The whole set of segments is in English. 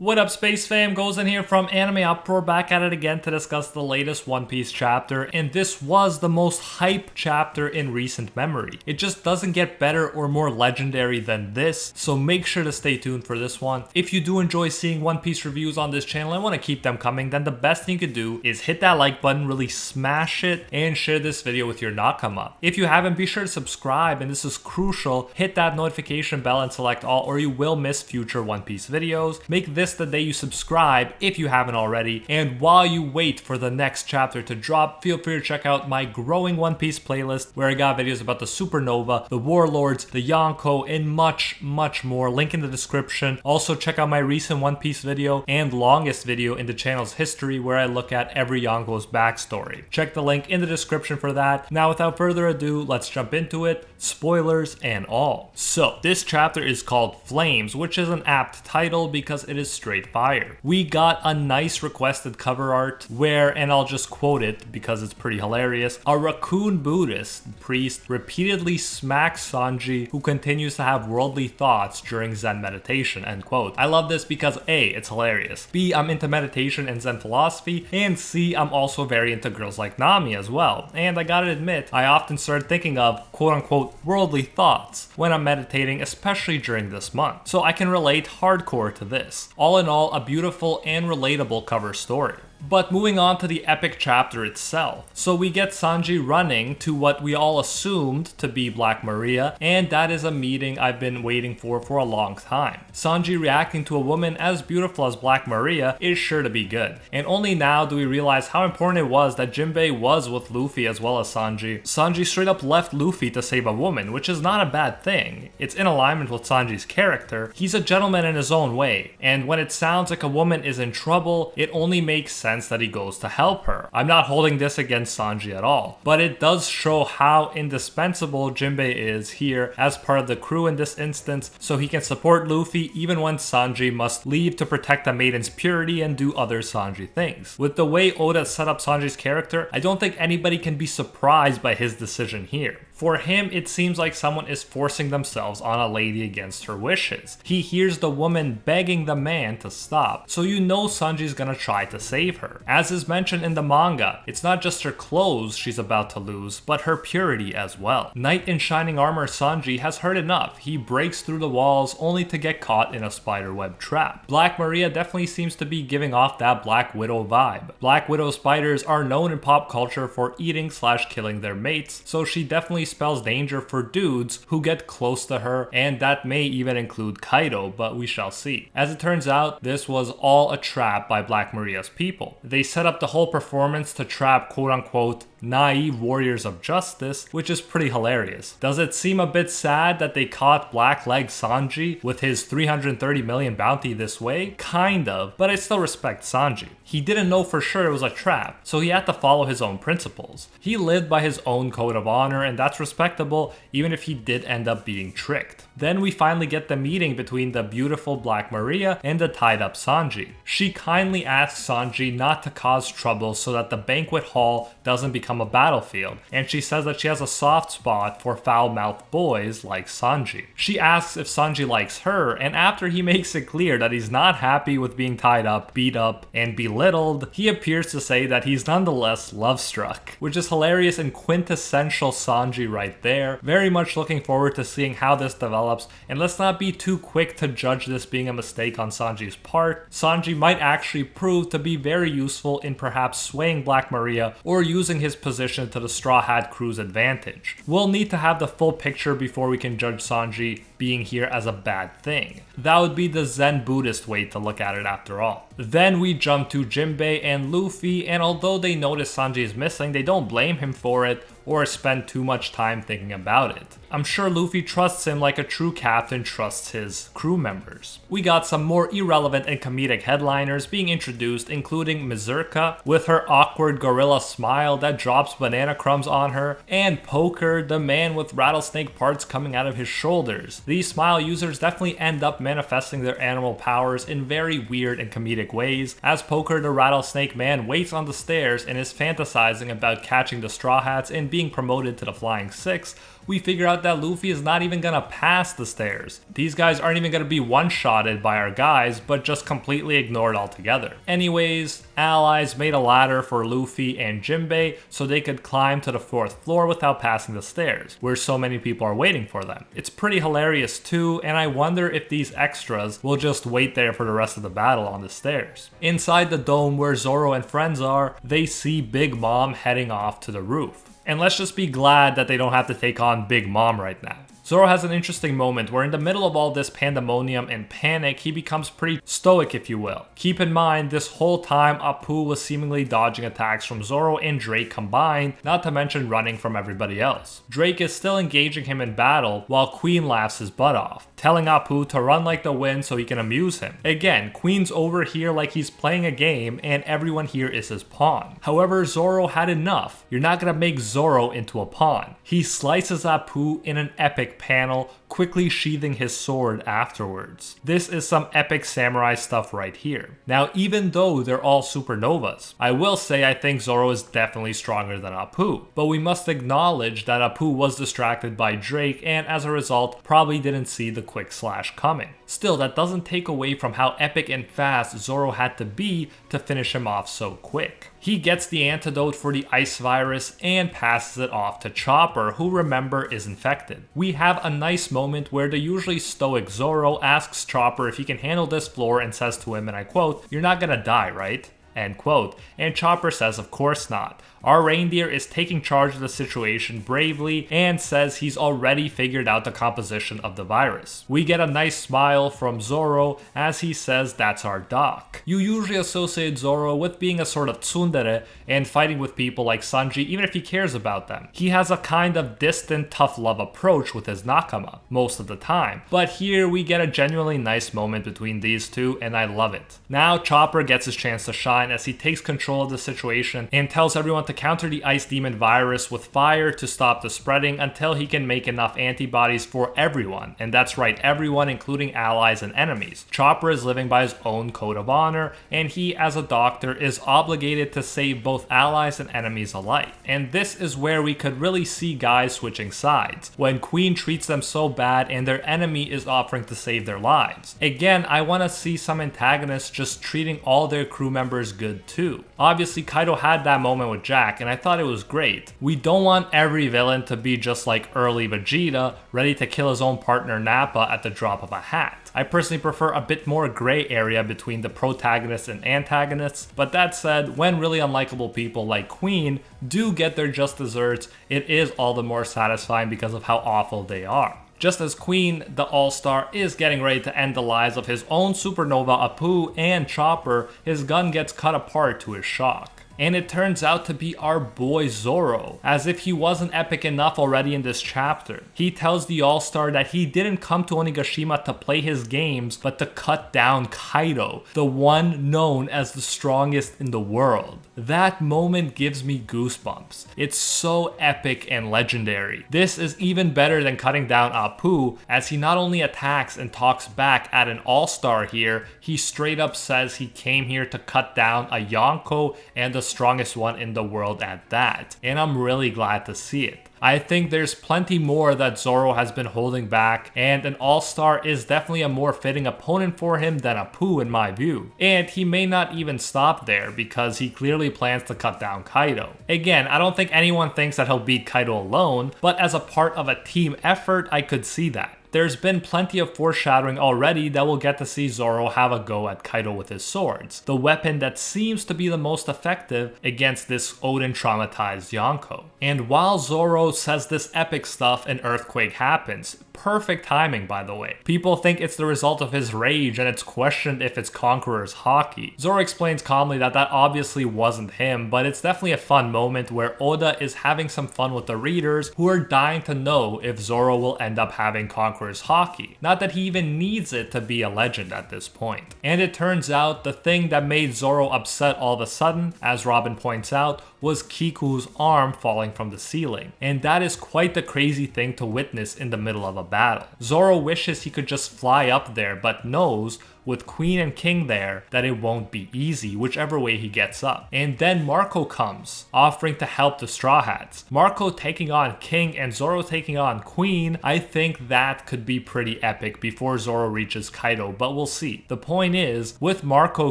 What up, Space Fam? Goes in here from AnimeUproar, back at it again to discuss the latest One Piece chapter, and this was the most hype chapter in recent memory. It just doesn't get better or more legendary than this, so make sure to stay tuned for this one. If you do enjoy seeing One Piece reviews on this channel and want to keep them coming, then the best thing you could do is hit that like button, really smash it, and share this video with your nakama. If you haven't, be sure to subscribe, and this is crucial. Hit that notification bell and select all, or you will miss future One Piece videos. Make this the day you subscribe if you haven't already, and while you wait for the next chapter to drop, feel free to check out my growing One Piece playlist where I got videos about the Supernova, the Warlords, the Yonko, and much more. Link in the description. Also check out my recent One Piece video and longest video in the channel's history where I look at every Yonko's backstory. Check the link in the description for that. Now without further ado, let's jump into it, spoilers and all. So this chapter is called Flames, which is an apt title because it is straight fire. We got a nice requested cover art where, and I'll just quote it because it's pretty hilarious, a raccoon Buddhist priest repeatedly smacks Sanji, who continues to have worldly thoughts during Zen meditation, end quote. I love this because A, it's hilarious, B, I'm into meditation and Zen philosophy, and C, I'm also very into girls like Nami as well. And I gotta admit, I often start thinking of quote unquote worldly thoughts when I'm meditating, especially during this month. So I can relate hardcore to this. All in all, a beautiful and relatable cover story. But moving on to the epic chapter itself. So we get Sanji running to what we all assumed to be Black Maria, and that is a meeting I've been waiting for a long time. Sanji reacting to a woman as beautiful as Black Maria is sure to be good. And only now do we realize how important it was that Jinbei was with Luffy as well as Sanji. Sanji straight up left Luffy to save a woman, which is not a bad thing. It's in alignment with Sanji's character. He's a gentleman in his own way, and when it sounds like a woman is in trouble, it only makes sense that he goes to help her. I'm not holding this against Sanji at all, but it does show how indispensable Jinbei is here as part of the crew in this instance, so he can support Luffy even when Sanji must leave to protect the maiden's purity and do other Sanji things. With the way Oda set up Sanji's character, I don't think anybody can be surprised by his decision here. For him, it seems like someone is forcing themselves on a lady against her wishes. He hears the woman begging the man to stop, so you know Sanji's gonna try to save her. As is mentioned in the manga, it's not just her clothes she's about to lose, but her purity as well. Knight in shining armor Sanji has heard enough. He breaks through the walls only to get caught in a spiderweb trap. Black Maria definitely seems to be giving off that Black Widow vibe. Black Widow spiders are known in pop culture for eating/killing their mates, so she definitely spells danger for dudes who get close to her, and that may even include Kaido, but we shall see. As it turns out, this was all a trap by Black Maria's people. They set up the whole performance to trap quote-unquote naive warriors of justice, which is pretty hilarious. Does it seem a bit sad that they caught Blackleg Sanji with his 330 million bounty this way? Kind of, but I still respect Sanji. He didn't know for sure it was a trap, so he had to follow his own principles. He lived by his own code of honor, and that's respectable even if he did end up being tricked. Then we finally get the meeting between the beautiful Black Maria and the tied up Sanji. She kindly asks Sanji not to cause trouble so that the banquet hall doesn't become a battlefield, and she says that she has a soft spot for foul-mouthed boys like Sanji. She asks if Sanji likes her, and after he makes it clear that he's not happy with being tied up, beat up, and belittled, he appears to say that he's nonetheless love-struck, which is hilarious and quintessential Sanji right there. Very much looking forward to seeing how this develops, and let's not be too quick to judge this being a mistake on Sanji's part. Sanji might actually prove to be very useful in perhaps swaying Black Maria or using his position to the Straw Hat crew's advantage. We'll need to have the full picture before we can judge Sanji being here as a bad thing. That would be the Zen Buddhist way to look at it after all. Then we jump to Jinbei and Luffy, and although they notice Sanji is missing, they don't blame him for it or spend too much time thinking about it. I'm sure Luffy trusts him like a true captain trusts his crew members. We got some more irrelevant and comedic headliners being introduced, including Mazurka with her awkward gorilla smile that drops banana crumbs on her, and Poker, the man with rattlesnake parts coming out of his shoulders. These smile users definitely end up manifesting their animal powers in very weird and comedic ways, as Poker the rattlesnake man waits on the stairs and is fantasizing about catching the Straw Hats and being promoted to the Flying Six, we figure out that Luffy is not even gonna pass the stairs. These guys aren't even gonna be one-shotted by our guys, but just completely ignored altogether. Anyways, allies made a ladder for Luffy and Jinbei so they could climb to the 4th floor without passing the stairs, where so many people are waiting for them. It's pretty hilarious too, and I wonder if these extras will just wait there for the rest of the battle on the stairs. Inside the dome where Zoro and friends are, they see Big Mom heading off to the roof. And let's just be glad that they don't have to take on Big Mom right now. Zoro has an interesting moment where in the middle of all this pandemonium and panic, he becomes pretty stoic, if you will. Keep in mind, this whole time Apu was seemingly dodging attacks from Zoro and Drake combined, not to mention running from everybody else. Drake is still engaging him in battle while Queen laughs his butt off, telling Apu to run like the wind so he can amuse him. Again, Queen's over here like he's playing a game and everyone here is his pawn. However, Zoro had enough. You're not gonna make Zoro into a pawn. He slices Apu in an epic panel, quickly sheathing his sword afterwards. This is some epic samurai stuff right here. Now, even though they're all supernovas, I will say I think Zoro is definitely stronger than Apu, but we must acknowledge that Apu was distracted by Drake and as a result probably didn't see the quick slash coming. Still, that doesn't take away from how epic and fast Zoro had to be to finish him off so quick. He gets the antidote for the ice virus and passes it off to Chopper, who remember is infected. We have a nice moment where the usually stoic Zoro asks Chopper if he can handle this floor and says to him, and I quote, "You're not gonna die, right?" End quote. And Chopper says, of course not. Our reindeer is taking charge of the situation bravely and says he's already figured out the composition of the virus. We get a nice smile from Zoro as he says that's our doc. You usually associate Zoro with being a sort of tsundere and fighting with people like Sanji even if he cares about them. He has a kind of distant tough love approach with his nakama most of the time, but here we get a genuinely nice moment between these two and I love it. Now Chopper gets his chance to shine as he takes control of the situation and tells everyone to counter the ice demon virus with fire to stop the spreading until he can make enough antibodies for everyone. And that's right, everyone, including allies and enemies. Chopper is living by his own code of honor, and he, as a doctor, is obligated to save both allies and enemies alike. And this is where we could really see guys switching sides, when Queen treats them so bad and their enemy is offering to save their lives. Again, I want to see some antagonists just treating all their crew members good too. Obviously, Kaido had that moment with Jack, and I thought it was great. We don't want every villain to be just like early Vegeta, ready to kill his own partner Nappa at the drop of a hat. I personally prefer a bit more gray area between the protagonists and antagonists, but that said, when really unlikable people like Queen do get their just desserts, it is all the more satisfying because of how awful they are. Just as Queen, the All-Star, is getting ready to end the lives of his own supernova Apu and Chopper, his gun gets cut apart to his shock. And it turns out to be our boy Zoro, as if he wasn't epic enough already in this chapter. He tells the All-Star that he didn't come to Onigashima to play his games, but to cut down Kaido, the one known as the strongest in the world. That moment gives me goosebumps. It's so epic and legendary. This is even better than cutting down Apu, as he not only attacks and talks back at an All-Star here, he straight up says he came here to cut down a Yonko and the strongest one in the world at that. And I'm really glad to see it. I think there's plenty more that Zoro has been holding back, and an All-Star is definitely a more fitting opponent for him than Apu in my view. And he may not even stop there because he clearly plans to cut down Kaido. Again, I don't think anyone thinks that he'll beat Kaido alone, but as a part of a team effort, I could see that. There's been plenty of foreshadowing already that we'll get to see Zoro have a go at Kaido with his swords, the weapon that seems to be the most effective against this Oden traumatized Yonko. And while Zoro says this epic stuff, an earthquake happens. Perfect timing, by the way. People think it's the result of his rage and it's questioned if it's Conqueror's hockey. Zoro explains calmly that that obviously wasn't him, but it's definitely a fun moment where Oda is having some fun with the readers who are dying to know if Zoro will end up having Conqueror's hockey. Not that he even needs it to be a legend at this point. And it turns out the thing that made Zoro upset all of a sudden, as Robin points out, was Kiku's arm falling from the ceiling. And that is quite the crazy thing to witness in the middle of a battle. Zoro wishes he could just fly up there, but knows with Queen and King there that it won't be easy, whichever way he gets up. And then Marco comes, offering to help the Straw Hats. Marco taking on King and Zoro taking on Queen. I think that could be pretty epic before Zoro reaches Kaido, but we'll see. The point is, with Marco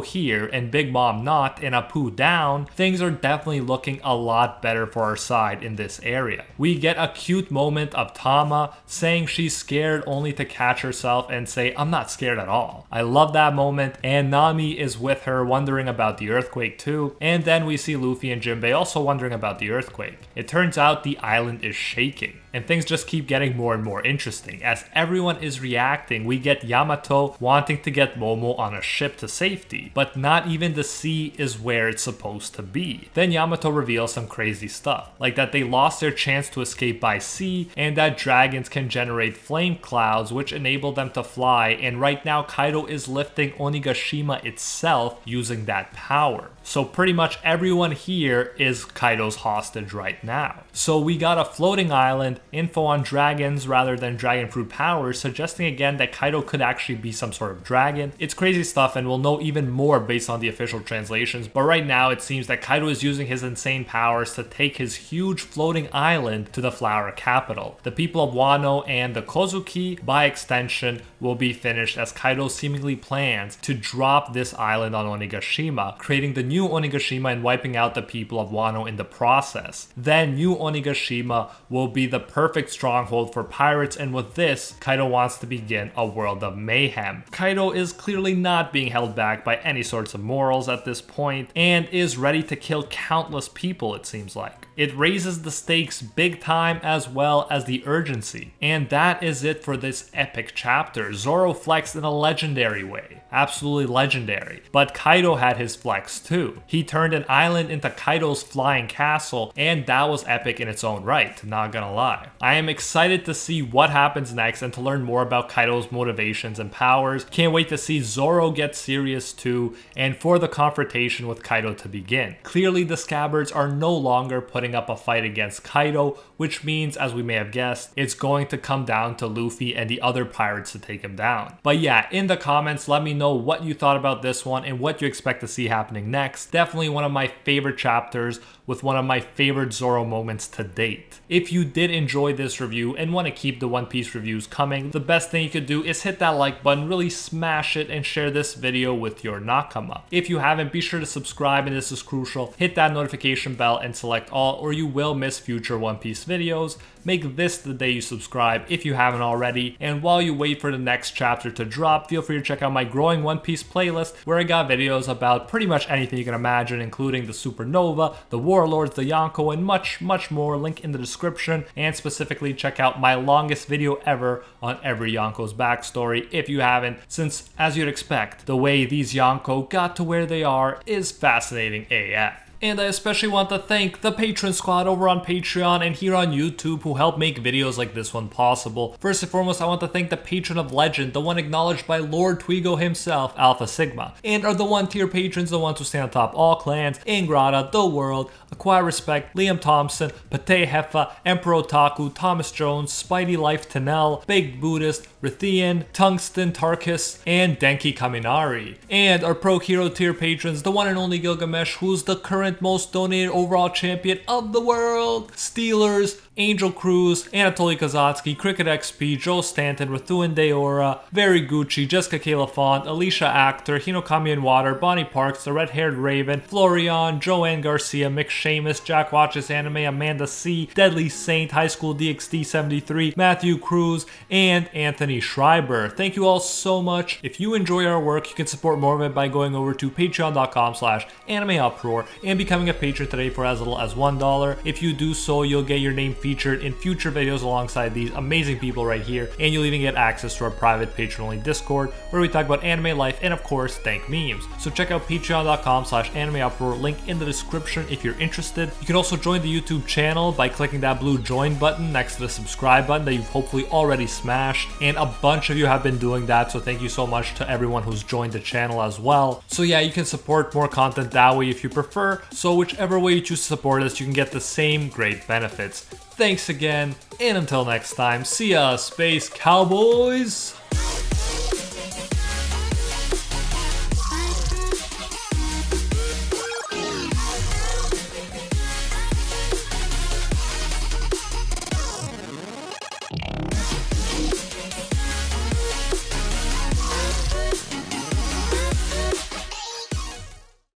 here and Big Mom not and Apu down, things are definitely looking a lot better for our side in this area. We get a cute moment of Tama saying she's scared only to catch herself and say, I'm not scared at all. I love that moment, and Nami is with her wondering about the earthquake too, and then we see Luffy and Jinbei also wondering about the earthquake. It turns out the island is shaking, and things just keep getting more and more interesting. As everyone is reacting, we get Yamato wanting to get Momo on a ship to safety, but not even the sea is where it's supposed to be. Then Yamato reveals some crazy stuff, like that they lost their chance to escape by sea, and that dragons can generate flame clouds which enable them to fly, and right now Kaido is lifting Onigashima itself using that power. So pretty much everyone here is Kaido's hostage right now. So we got a floating island, info on dragons rather than dragon fruit powers, suggesting again that Kaido could actually be some sort of dragon. It's crazy stuff, and we'll know even more based on the official translations, but right now it seems that Kaido is using his insane powers to take his huge floating island to the flower capital. The people of Wano and the Kozuki, by extension, will be finished as Kaido seemingly plans to drop this island on Onigashima, creating the new Onigashima and wiping out the people of Wano in the process. Then New Onigashima will be the perfect stronghold for pirates, and with this, Kaido wants to begin a world of mayhem. Kaido is clearly not being held back by any sorts of morals at this point, and is ready to kill countless people, it seems like. It raises the stakes big time as well as the urgency. And that is it for this epic chapter. Zoro flexed in a legendary way. Absolutely legendary. But Kaido had his flex too. He turned an island into Kaido's flying castle, and that was epic in its own right, not gonna lie. I am excited to see what happens next and to learn more about Kaido's motivations and powers. Can't wait to see Zoro get serious too, and for the confrontation with Kaido to begin. Clearly the Scabbards are no longer putting up a fight against Kaido, which means, as we may have guessed, it's going to come down to Luffy and the other pirates to take him down. But yeah, in the comments, let me know what you thought about this one and what you expect to see happening next. Definitely one of my favorite chapters with one of my favorite Zoro moments to date. If you did enjoy this review and want to keep the One Piece reviews coming, the best thing you could do is hit that like button, really smash it, and share this video with your nakama. If you haven't, be sure to subscribe, and this is crucial. Hit that notification bell and select all, or you will miss future One Piece videos. Make this the day you subscribe if you haven't already, and while you wait for the next chapter to drop, feel free to check out my growing One Piece playlist, where I got videos about pretty much anything you can imagine, including the Supernova, the Warlords, the Yonko, and much more. Link in the description, and specifically check out my longest video ever on every Yonko's backstory if you haven't, since as you'd expect, the way these Yonko got to where they are is fascinating AF. And I especially want to thank the Patron Squad over on Patreon and here on YouTube who help make videos like this one possible. First and foremost, I want to thank the Patron of Legend, the one acknowledged by Lord Twigo himself, Alpha Sigma. And are the 1-tier patrons, the ones who stand atop all clans, Ingrata, The World, Acquire Respect, Liam Thompson, Pate Heffa, Emperor Otaku, Thomas Jones, Spidey Life Tanel, Baked Buddhist, Rithian, Tungsten Tarkus, and Denki Kaminari. And our Pro Hero tier patrons, the one and only Gilgamesh, who's the current most donated overall champion of the world, Steelers, Angel Cruz, Anatoly Kazatsky, Cricket XP, Joe Stanton, Rathuan Deora, Very Gucci, Jessica Kayla Font, Alicia Actor, Hinokami and Water, Bonnie Parks, The Red-Haired Raven, Florian, Joanne Garcia, Mick Seamus, Jack Watches Anime, Amanda C, Deadly Saint, High School DxD 73, Matthew Cruz, and Anthony Schreiber. Thank you all so much. If you enjoy our work, you can support more of it by going over to patreon.com/AnimeUproar and becoming a patron today for as little as $1. If you do so, you'll get your name featured in future videos alongside these amazing people right here, and you'll even get access to our private patron-only Discord where we talk about anime life and of course thank memes. So check out patreon.com/AnimeUproar, link in the description if you're interested. You can also join the YouTube channel by clicking that blue join button next to the subscribe button that you've hopefully already smashed, and a bunch of you have been doing that, so thank you so much to everyone who's joined the channel as well. So yeah, you can support more content that way if you prefer, so whichever way you choose to support us, you can get the same great benefits. Thanks again, and until next time, see ya, Space Cowboys!